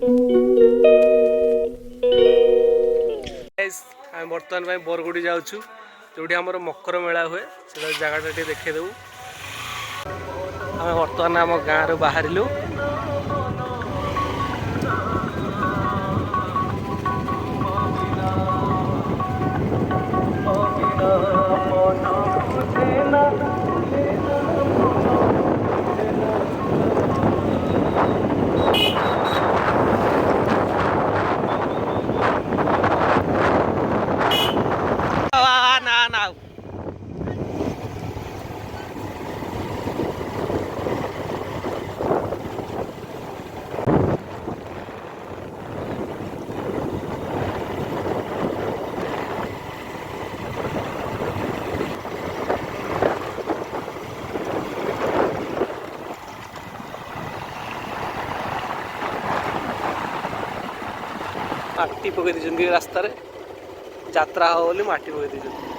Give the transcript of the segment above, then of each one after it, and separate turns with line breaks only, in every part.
आम बर्तमान बरगुड़ी जाऊँ जो आम मकर मेला हुए से जगटा देखीदेव आम बर्तमान आम गाँव बाहर माटी पकई दी रास्तार जात्रा हो बोली माटी पकई दी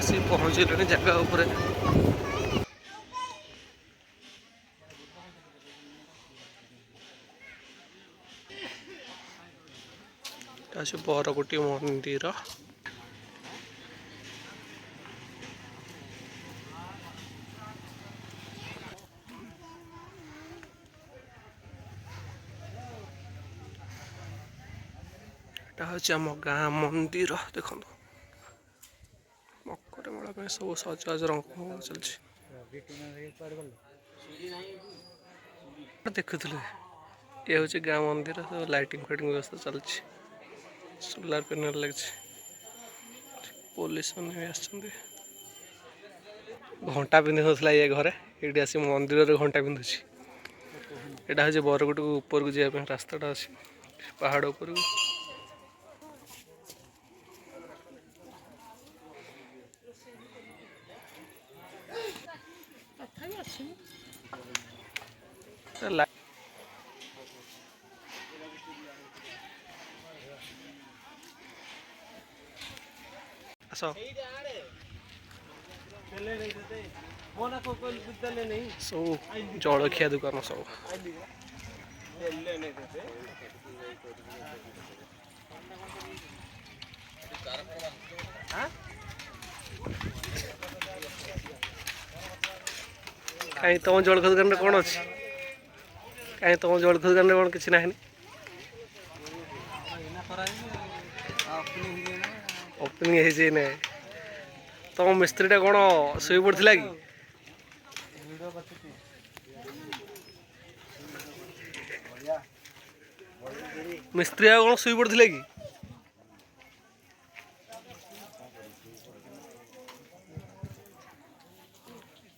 आसी पहुँचल जगह उपर बरगुटी मंदिर आम गाँ मंदिर देखो मकर मेला सब सजज रंग चलती देखुले ये हूँ गाँ मंदिर सब लाइटिंग फाइटिंग व्यवस्था चलती सोलार पैनल लगे पुलिस मैंने भी घंटा पिंधि ना ये घरे ये आस मंदिर घंटा पिंधुची यहाँ हूँ बरगुटी ऊपर को जावाई रास्ताटा अच्छी पहाड़ ऊपर को आस सब जलखिया दुकान सब कहीं तुम जलखिया दुकान कौन अच्छी कहीं तुम जलखिया दुकान कौन किसी ना ओपनिंग है तुम मिस्त्रीटा कौन शुई पड़ा कि मिस्त्री कौन शुई पड़ा कि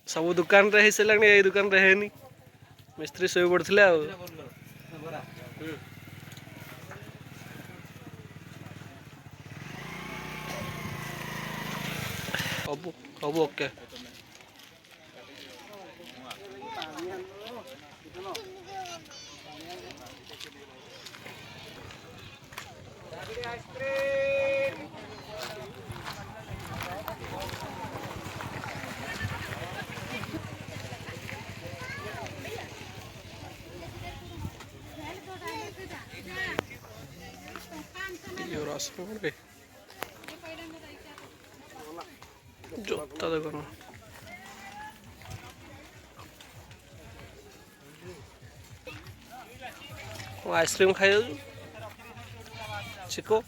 सब दुकान रे सारे ये दुकान रे है मिस्त्री शुई पड़ा सब सब ओके बासन रे जोता देखो आइसक्रीम खाई चिको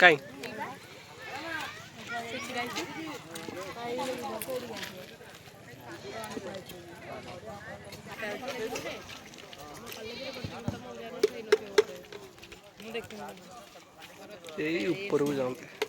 कहीं यही ऊपर को जाते